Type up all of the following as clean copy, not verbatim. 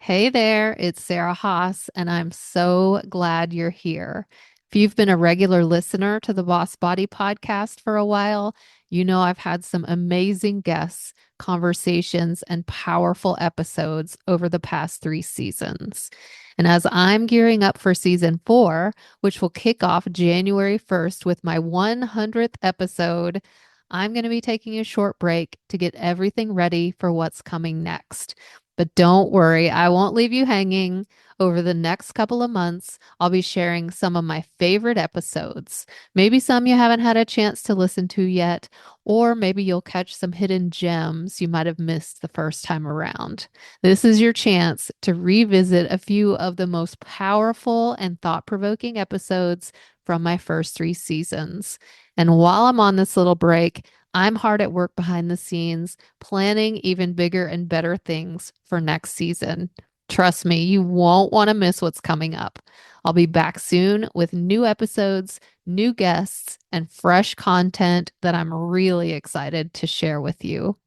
Hey there, it's Sarah Haas, and I'm so glad you're here. If you've been a regular listener to the Boss Body podcast for a while, you know I've had some amazing guests, conversations, and powerful episodes over the past 3 seasons. And as I'm gearing up for season 4, which will kick off January 1st with my 100th episode, I'm going to be taking a short break to get everything ready for what's coming next. But don't worry, I won't leave you hanging. Over the next couple of months, I'll be sharing some of my favorite episodes. Maybe some you haven't had a chance to listen to yet, or maybe you'll catch some hidden gems you might have missed the first time around. This is your chance to revisit a few of the most powerful and thought-provoking episodes from my first 3 seasons. And while I'm on this little break, I'm hard at work behind the scenes, planning even bigger and better things for next season. Trust me, you won't want to miss what's coming up. I'll be back soon with new episodes, new guests, and fresh content that I'm really excited to share with you.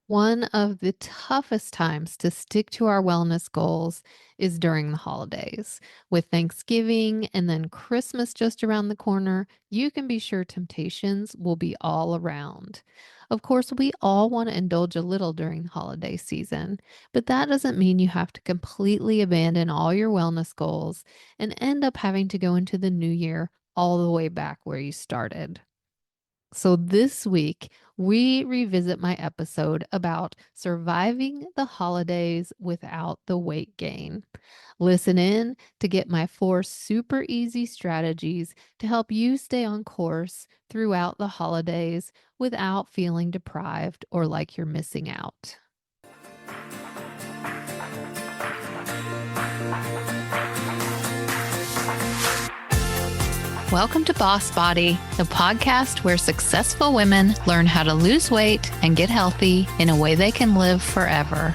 One of the toughest times to stick to our wellness goals is during the holidays. With Thanksgiving and then Christmas just around the corner, you can be sure temptations will be all around. Of course, we all want to indulge a little during the holiday season, but that doesn't mean you have to completely abandon all your wellness goals and end up having to go into the new year all the way back where you started. So this week, we revisit my episode about surviving the holidays without the weight gain. Listen in to get my 4 super easy strategies to help you stay on course throughout the holidays without feeling deprived or like you're missing out. Welcome to Boss Body, the podcast where successful women learn how to lose weight and get healthy in a way they can live forever.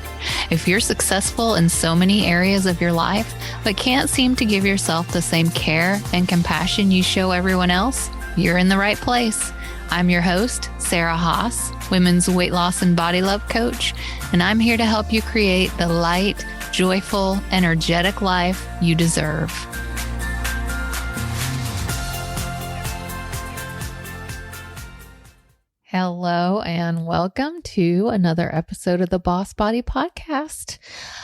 If you're successful in so many areas of your life, but can't seem to give yourself the same care and compassion you show everyone else, you're in the right place. I'm your host, Sarah Haas, women's weight loss and body love coach, and I'm here to help you create the light, joyful, energetic life you deserve. Hello and welcome to another episode of the Boss Body Podcast.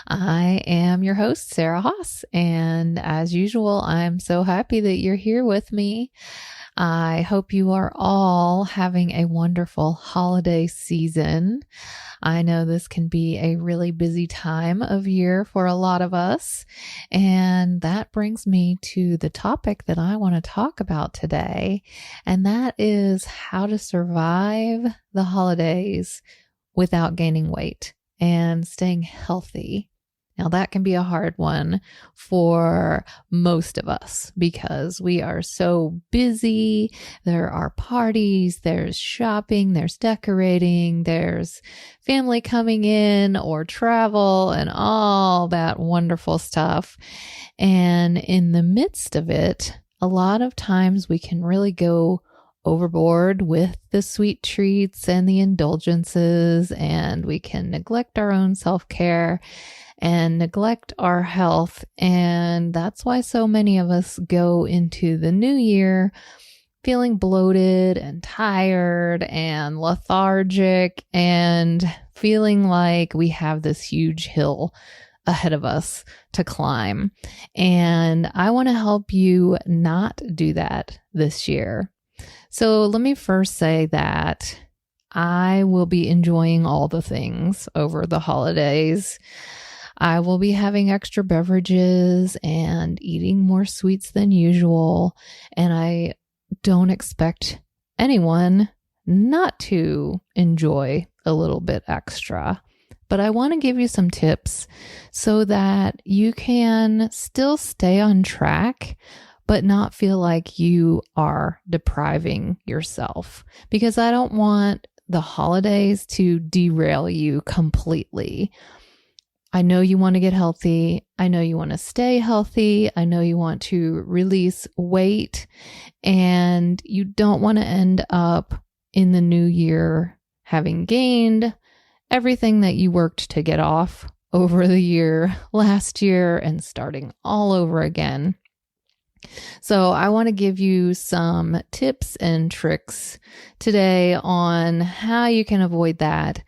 I am your host, Sarah Haas, and as usual, I'm so happy that you're here with me. I hope you are all having a wonderful holiday season. I know this can be a really busy time of year for a lot of us, and that brings me to the topic that I want to talk about today, and that is how to survive the holidays without gaining weight and staying healthy. Now, that can be a hard one for most of us because we are so busy. There are parties, there's shopping, there's decorating, there's family coming in or travel and all that wonderful stuff. And in the midst of it, a lot of times we can really go overboard with the sweet treats and the indulgences, and we can neglect our own self-care and neglect our health. And that's why so many of us go into the new year feeling bloated and tired and lethargic and feeling like we have this huge hill ahead of us to climb. And I want to help you not do that this year. So let me first say that I will be enjoying all the things over the holidays. I will be having extra beverages and eating more sweets than usual. And I don't expect anyone not to enjoy a little bit extra. But I want to give you some tips so that you can still stay on track, but not feel like you are depriving yourself. Because I don't want the holidays to derail you completely. I know you want to get healthy. I know you want to stay healthy. I know you want to release weight, and you don't want to end up in the new year having gained everything that you worked to get off over the year, last year, and starting all over again. So I want to give you some tips and tricks today on how you can avoid that,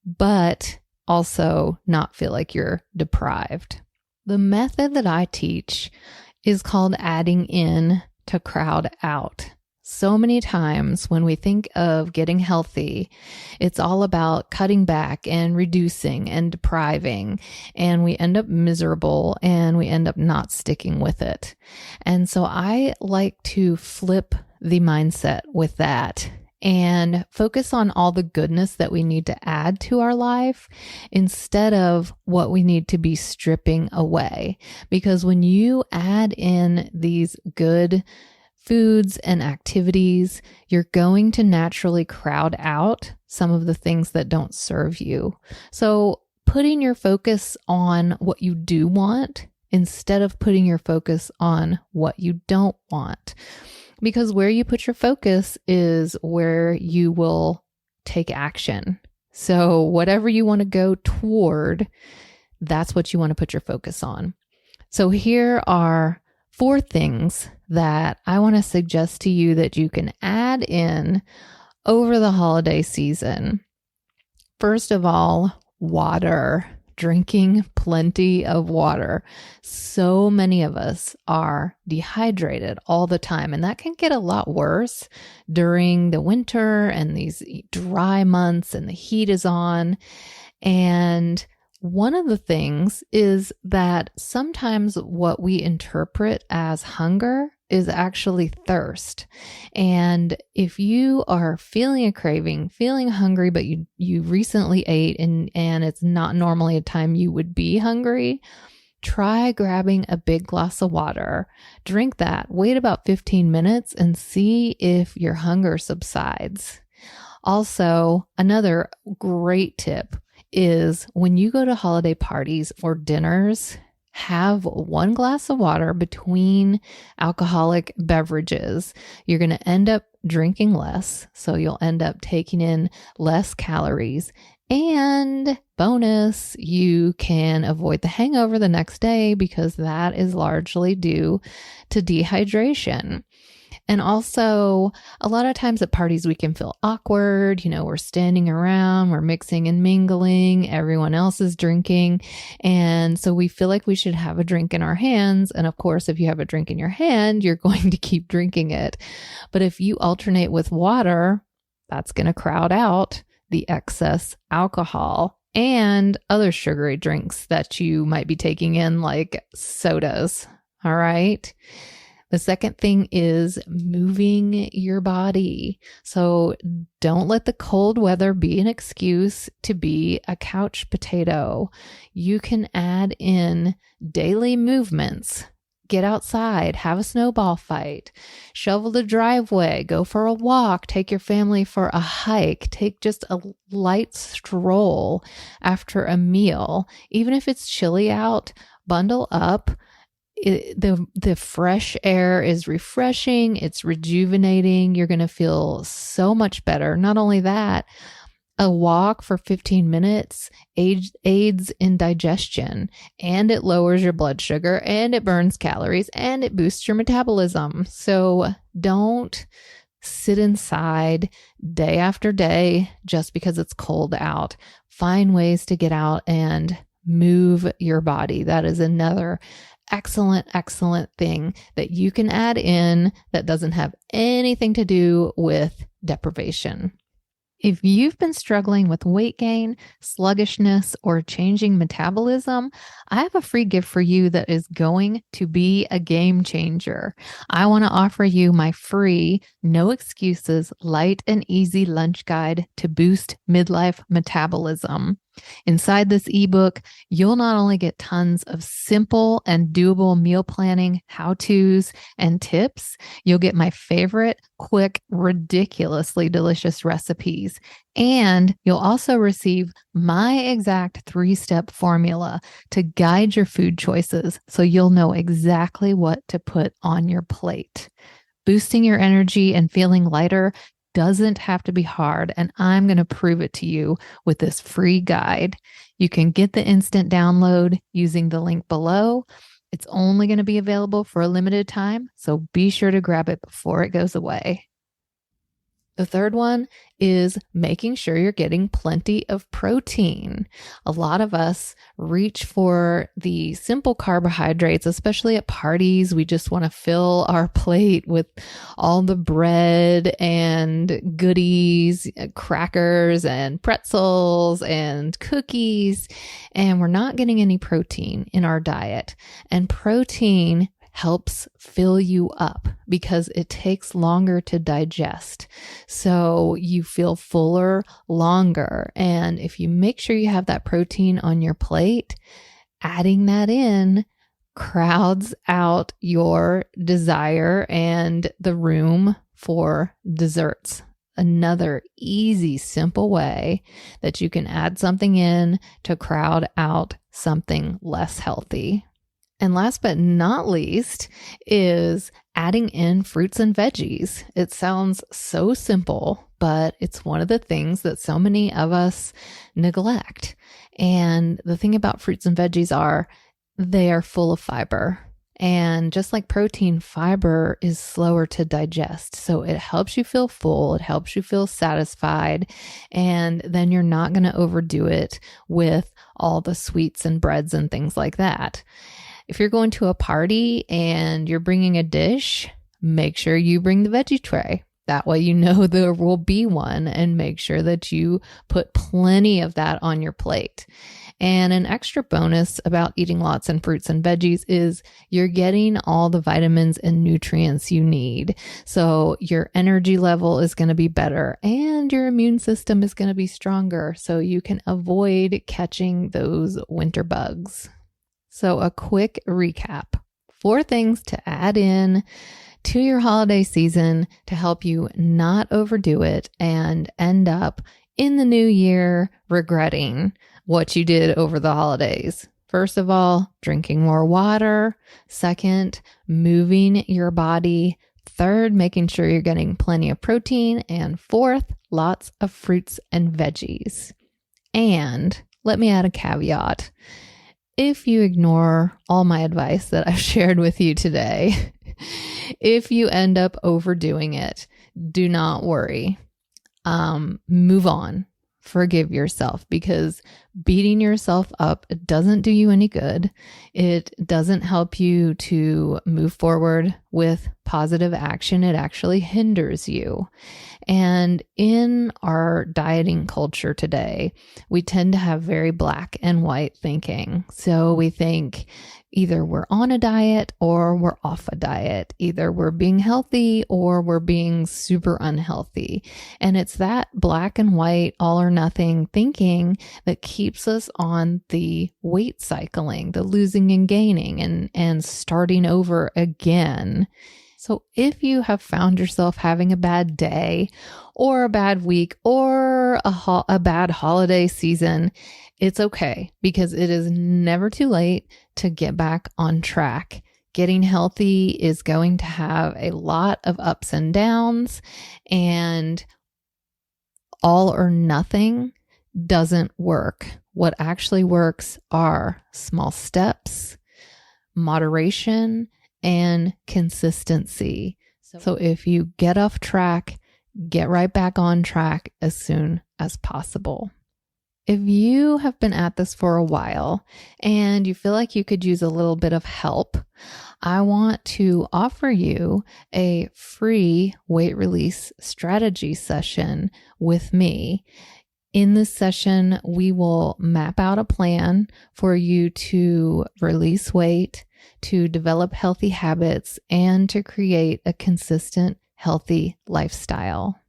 but also not feel like you're deprived. The method that I teach is called adding in to crowd out. So many times when we think of getting healthy, it's all about cutting back and reducing and depriving, and we end up miserable and we end up not sticking with it. And so I like to flip the mindset with that and focus on all the goodness that we need to add to our life instead of what we need to be stripping away. Because when you add in these good foods and activities, you're going to naturally crowd out some of the things that don't serve you. So putting your focus on what you do want instead of putting your focus on what you don't want. Because where you put your focus is where you will take action. So whatever you want to go toward, that's what you want to put your focus on. So here are 4 things that I want to suggest to you that you can add in over the holiday season. First of all, water. Drinking plenty of water. So many of us are dehydrated all the time, and that can get a lot worse during the winter and these dry months and the heat is on. And one of the things is that sometimes what we interpret as hunger is actually thirst. And if you are feeling a craving, feeling hungry, but you recently ate and it's not normally a time you would be hungry, try grabbing a big glass of water, drink that, wait about 15 minutes and see if your hunger subsides. Also, another great tip is when you go to holiday parties or dinners, have 1 glass of water between alcoholic beverages. You're going to end up drinking less, so you'll end up taking in less calories. And bonus, you can avoid the hangover the next day because that is largely due to dehydration. And also, a lot of times at parties, we can feel awkward. We're standing around, we're mixing and mingling, everyone else is drinking. And so we feel like we should have a drink in our hands. And of course, if you have a drink in your hand, you're going to keep drinking it. But if you alternate with water, that's going to crowd out the excess alcohol and other sugary drinks that you might be taking in, like sodas. All right. The second thing is moving your body. So don't let the cold weather be an excuse to be a couch potato. You can add in daily movements. Get outside, have a snowball fight, shovel the driveway, go for a walk, take your family for a hike, take just a light stroll after a meal. Even if it's chilly out, bundle up. The fresh air is refreshing. It's rejuvenating. You're going to feel so much better. Not only that, a walk for 15 minutes aids in digestion, and it lowers your blood sugar, and it burns calories, and it boosts your metabolism. So don't sit inside day after day just because it's cold out. Find ways to get out and move your body. That is another excellent thing that you can add in that doesn't have anything to do with deprivation. If you've been struggling with weight gain, sluggishness, or changing metabolism, I have a free gift for you that is going to be a game changer. I want to offer you my free, no excuses, light and easy lunch guide to boost midlife metabolism. Inside this ebook, you'll not only get tons of simple and doable meal planning how-tos and tips, you'll get my favorite, quick, ridiculously delicious recipes. And you'll also receive my exact 3-step formula to guide your food choices so you'll know exactly what to put on your plate. Boosting your energy and feeling lighter doesn't have to be hard, and I'm going to prove it to you with this free guide. You can get the instant download using the link below. It's only going to be available for a limited time, so be sure to grab it before it goes away. The third one is making sure you're getting plenty of protein. A lot of us reach for the simple carbohydrates, especially at parties. We just want to fill our plate with all the bread and goodies, crackers and pretzels and cookies, and we're not getting any protein in our diet. And protein helps fill you up because it takes longer to digest. So you feel fuller longer. And if you make sure you have that protein on your plate, adding that in crowds out your desire and the room for desserts. Another easy, simple way that you can add something in to crowd out something less healthy. And last but not least is adding in fruits and veggies. It sounds so simple, but it's one of the things that so many of us neglect. And the thing about fruits and veggies are they are full of fiber. And just like protein, fiber is slower to digest. So it helps you feel full. It helps you feel satisfied. And then you're not going to overdo it with all the sweets and breads and things like that. If you're going to a party and you're bringing a dish, make sure you bring the veggie tray. That way you know there will be one, and make sure that you put plenty of that on your plate. And an extra bonus about eating lots of fruits and veggies is you're getting all the vitamins and nutrients you need. So your energy level is going to be better and your immune system is going to be stronger, so you can avoid catching those winter bugs. So a quick recap, 4 things to add in to your holiday season to help you not overdo it and end up in the new year regretting what you did over the holidays. First of all, drinking more water. Second, moving your body. Third, making sure you're getting plenty of protein. And fourth, lots of fruits and veggies. And let me add a caveat. If you ignore all my advice that I've shared with you today, if you end up overdoing it, do not worry. Move on. Forgive yourself, because beating yourself up doesn't do you any good. It doesn't help you to move forward with positive action. It actually hinders you. And in our dieting culture today, we tend to have very black and white thinking. So we think either we're on a diet or we're off a diet. Either we're being healthy or we're being super unhealthy. And it's that black and white, all or nothing thinking that keeps us on the weight cycling, the losing and gaining and starting over again. So if you have found yourself having a bad day or a bad week or a bad holiday season, it's okay, because it is never too late to get back on track. Getting healthy is going to have a lot of ups and downs, and all or nothing doesn't work. What actually works are small steps, moderation, and consistency. So if you get off track, get right back on track as soon as possible. If you have been at this for a while and you feel like you could use a little bit of help, I want to offer you a free weight release strategy session with me. In this session, we will map out a plan for you to release weight, to develop healthy habits, and to create a consistent, healthy lifestyle.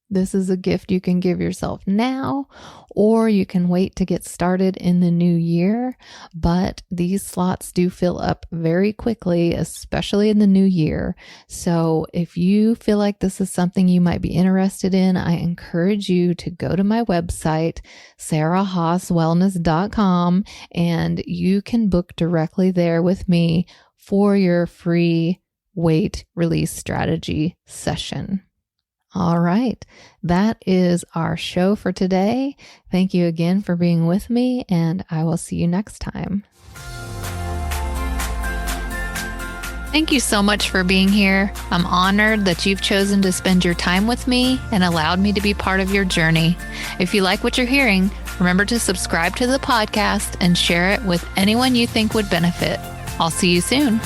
This is a gift you can give yourself now, or you can wait to get started in the new year. But these slots do fill up very quickly, especially in the new year. So if you feel like this is something you might be interested in, I encourage you to go to my website, sarahhaaswellness.com, and you can book directly there with me for your free weight release strategy session. All right. That is our show for today. Thank you again for being with me, and I will see you next time. Thank you so much for being here. I'm honored that you've chosen to spend your time with me and allowed me to be part of your journey. If you like what you're hearing, remember to subscribe to the podcast and share it with anyone you think would benefit. I'll see you soon.